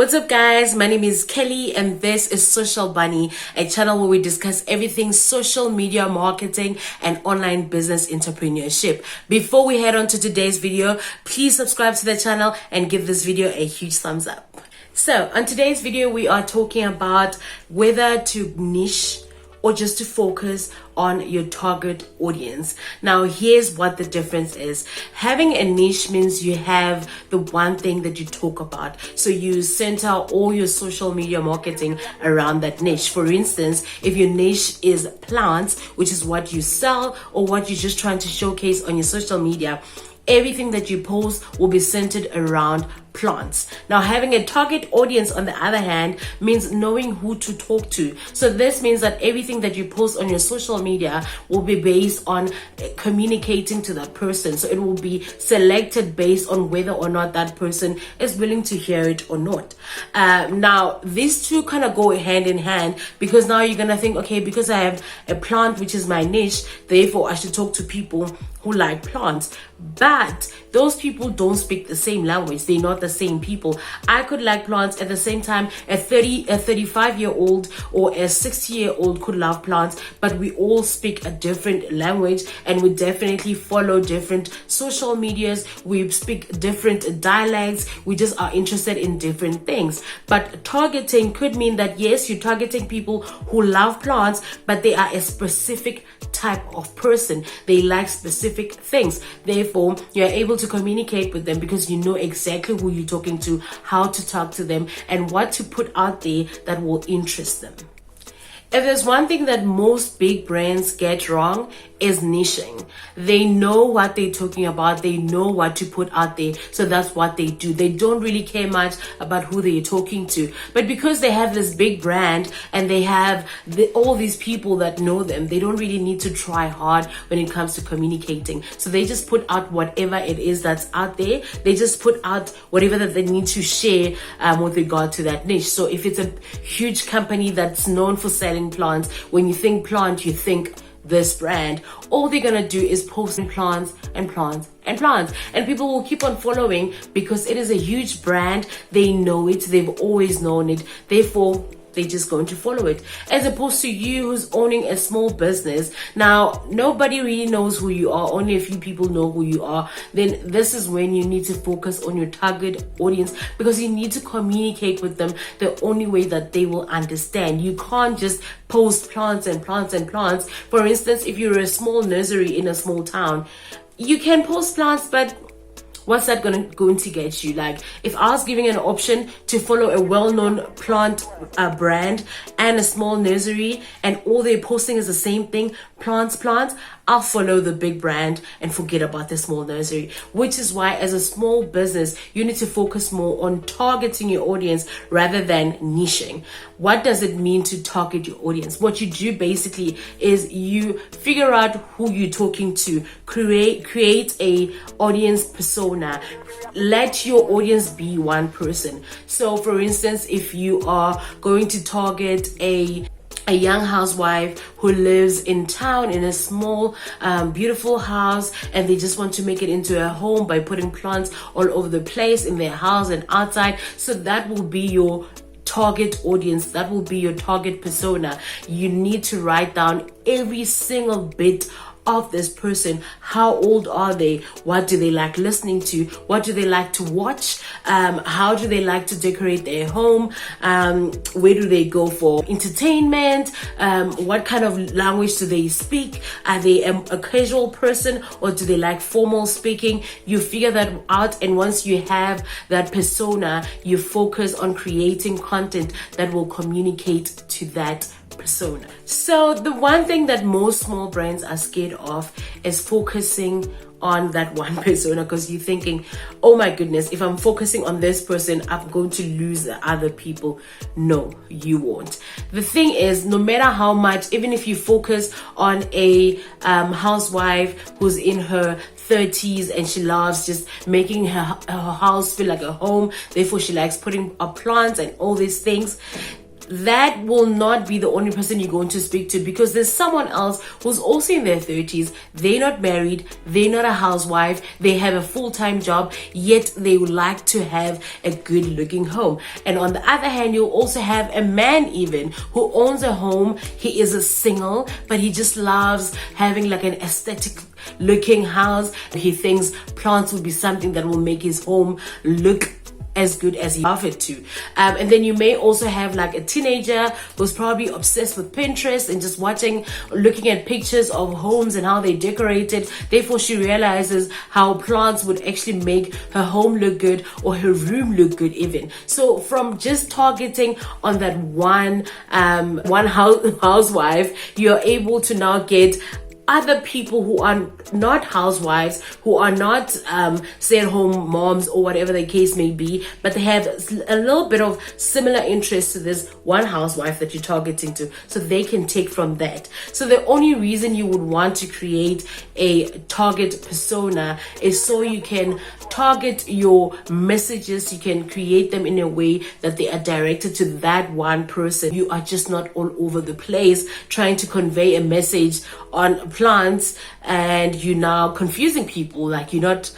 What's up guys, my name is Kelly and this is Social Bunny, a channel where we discuss everything social media marketing and online business entrepreneurship. Before we head on to today's video, please subscribe to the channel and give this video a huge thumbs up. So on today's video, we are talking about whether to niche or just to focus on your target audience. Now, here's what the difference is. Having a niche means you have the one thing that you talk about. So you center all your social media marketing around that niche. For instance, if your niche is plants, which is what you sell or what you're just trying to showcase on your social media, everything that you post will be centered around plants. Now, having a target audience, on the other hand, means knowing who to talk to. So this means that everything that you post on your social media will be based on communicating to that person. So it will be selected based on whether or not that person is willing to hear it or not. Now, these two kind of go hand in hand, because now you're gonna think, okay, because I have a plant which is my niche, therefore I should talk to people who like plants. But those people don't speak the same language. They're not the same people. I could like plants at the same time a 35-year-old or a 60-year-old could love plants, but we all speak a different language and we definitely follow different social medias. We speak different dialects. We just are interested in different things. But targeting could mean that yes, you're targeting people who love plants, but they are a specific type of person. They like specific things. Therefore, you're able to communicate with them because you know exactly who you're talking to, how to talk to them, and what to put out there that will interest them. If there's one thing that most big brands get wrong, is niching. They know what they're talking about. They know what to put out there. So that's what they do. They don't really care much about who they're talking to. But because they have this big brand and they have all these people that know them, they don't really need to try hard when it comes to communicating. So they just put out whatever it is that's out there. They just put out whatever that they need to share with regard to that niche. So if it's a huge company that's known for selling plants, when you think plant, you think this brand. All they're gonna do is post plants and plants and plants, and people will keep on following because it is a huge brand. They know it, they've always known it, therefore they're just going to follow it. As opposed to you who's owning a small business. Now, nobody really knows who you are, only a few people know who you are. Then this is when you need to focus on your target audience, because you need to communicate with them the only way that they will understand. You can't just post plants and plants and plants. For instance, if you're a small nursery in a small town, you can post plants, but what's that going to get you? Like, if I was giving an option to follow a well-known plant brand and a small nursery, and all they're posting is the same thing, plants, I'll follow the big brand and forget about the small nursery. Which is why, as a small business, you need to focus more on targeting your audience rather than niching. What does it mean to target your audience? What you do basically is you figure out who you're talking to, create a audience persona. Let your audience be one person. So for instance, if you are going to target a young housewife who lives in town in a small beautiful house, and they just want to make it into a home by putting plants all over the place in their house and outside, so that will be your target audience, that will be your target persona. You need to write down every single bit of this person. How old are they? What do they like listening to? What do they like to watch? How do they like to decorate their home? Where do they go for entertainment? What kind of language do they speak? Are they a casual person, or do they like formal speaking? You figure that out, and once you have that persona, you focus on creating content that will communicate to that persona. So the one thing that most small brands are scared of is focusing on that one persona, because you're thinking, oh my goodness, if I'm focusing on this person, I'm going to lose the other people. No, you won't. The thing is, no matter how much, even if you focus on a housewife who's in her 30s and she loves just making her house feel like a home, therefore she likes putting up plants and all these things, that will not be the only person you're going to speak to, because there's someone else who's also in their 30s. They're not married, they're not a housewife, they have a full-time job, yet they would like to have a good looking home. And on the other hand, you'll also have a man even who owns a home. He is a single, but he just loves having like an aesthetic looking house. He thinks plants will be something that will make his home look as good as he love it to. And then you may also have like a teenager who's probably obsessed with Pinterest and just looking at pictures of homes and how they decorated. Therefore, she realizes how plants would actually make her home look good, or her room look good even. So from just targeting on that one housewife, you're able to now get other people who are not housewives, who are not stay-at-home moms or whatever the case may be, but they have a little bit of similar interest to this one housewife that you're targeting to, so they can take from that. So the only reason you would want to create a target persona is so you can target your messages, you can create them in a way that they are directed to that one person. You are just not all over the place trying to convey a message on plants, and you're now confusing people. Like you're not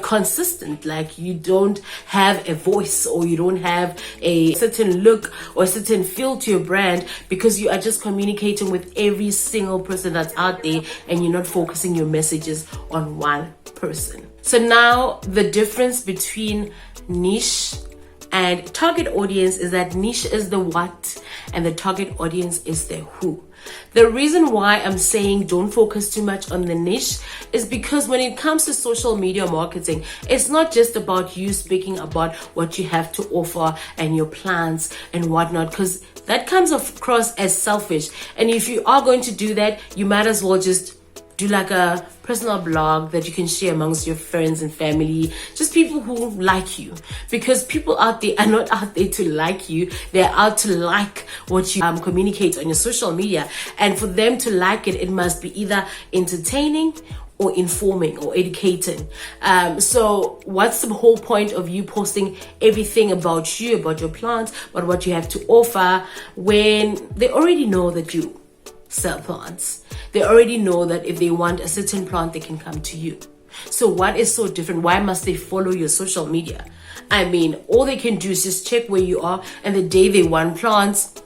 consistent, like you don't have a voice, or you don't have a certain look or a certain feel to your brand, because you are just communicating with every single person that's out there, and you're not focusing your messages on one person. So now the difference between niche and target audience is that niche is the what and the target audience is the who. The reason why I'm saying don't focus too much on the niche is because when it comes to social media marketing, it's not just about you speaking about what you have to offer and your plans and whatnot, because that comes across as selfish. And if you are going to do that, you might as well just do like a personal blog that you can share amongst your friends and family, just people who like you, because people out there are not out there to like you, they're out to like what you communicate on your social media. And for them to like it, it must be either entertaining or informing or educating. So what's the whole point of you posting everything about you, about your plants, about what you have to offer, when they already know that you sell plants? They already know that if they want a certain plant, they can come to you. So what is so different? Why must they follow your social media? I mean, all they can do is just check where you are, and the day they want plants,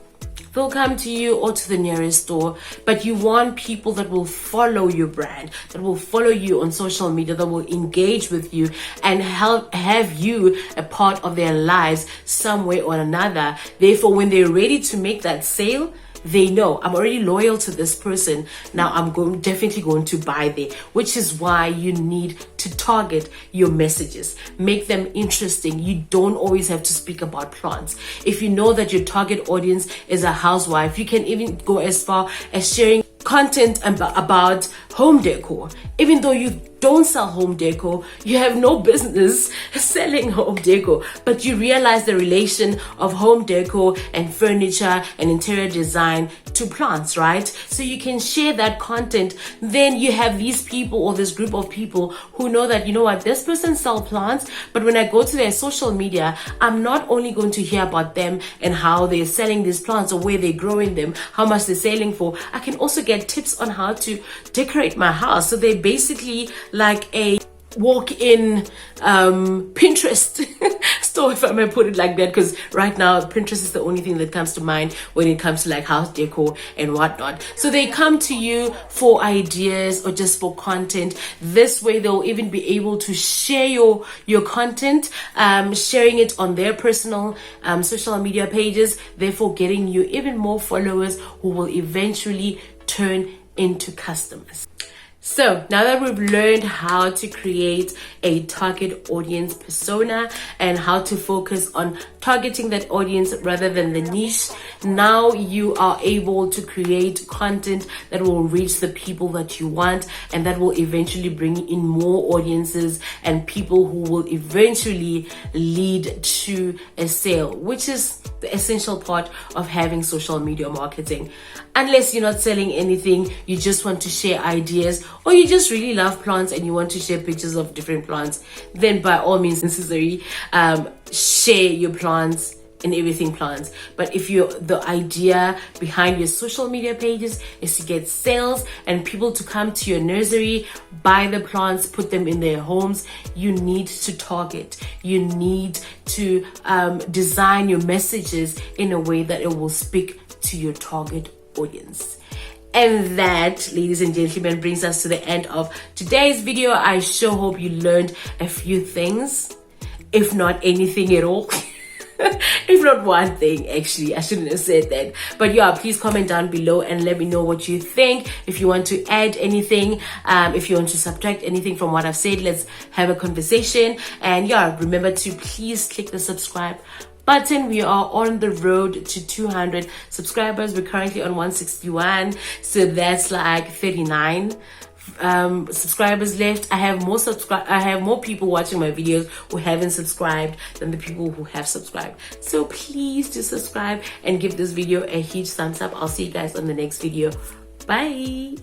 they'll come to you or to the nearest store. But you want people that will follow your brand, that will follow you on social media, that will engage with you and have you a part of their lives some way or another. Therefore, when they're ready to make that sale, they know I'm already loyal to this person. Now I'm definitely going to buy there, which is why you need to target your messages. Make them interesting. You don't always have to speak about plants. If you know that your target audience is a housewife, you can even go as far as sharing content about home decor. Even though you don't sell home decor, you have no business selling home decor, but you realize the relation of home decor and furniture and interior design to plants, right? So you can share that content. Then you have these people, or this group of people, who know that, you know what, this person sells plants, but when I go to their social media, I'm not only going to hear about them and how they're selling these plants or where they're growing them, how much they're selling for. I can also get tips on how to decorate my house. So they're basically like a walk-in Pinterest store, if I may put it like that, because right now Pinterest is the only thing that comes to mind when it comes to like house decor and whatnot. So they come to you for ideas or just for content. This way they'll even be able to share your content, sharing it on their personal social media pages, therefore getting you even more followers who will eventually turn into customers. So now that we've learned how to create a target audience persona and how to focus on targeting that audience rather than the niche, now you are able to create content that will reach the people that you want, and that will eventually bring in more audiences and people who will eventually lead to a sale, which is the essential part of having social media marketing. Unless you're not selling anything, you just want to share ideas, or you just really love plants and you want to share pictures of different plants, then by all means necessary, share your plants in everything plants. But if the idea behind your social media pages is to get sales and people to come to your nursery, buy the plants, put them in their homes, you need to target. You need to design your messages in a way that it will speak to your target audience. And that, ladies and gentlemen, brings us to the end of today's video. I sure hope you learned a few things, if not anything at all. If not one thing, actually, I shouldn't have said that. But yeah, please comment down below and let me know what you think. If you want to add anything, if you want to subtract anything from what I've said, let's have a conversation. And yeah, remember to please click the subscribe button. We are on the road to 200 subscribers. We're currently on 161, so that's like 39 subscribers left. I have more people watching my videos who haven't subscribed than the people who have subscribed. So please do subscribe and give this video a huge thumbs up. I'll see you guys on the next video. Bye.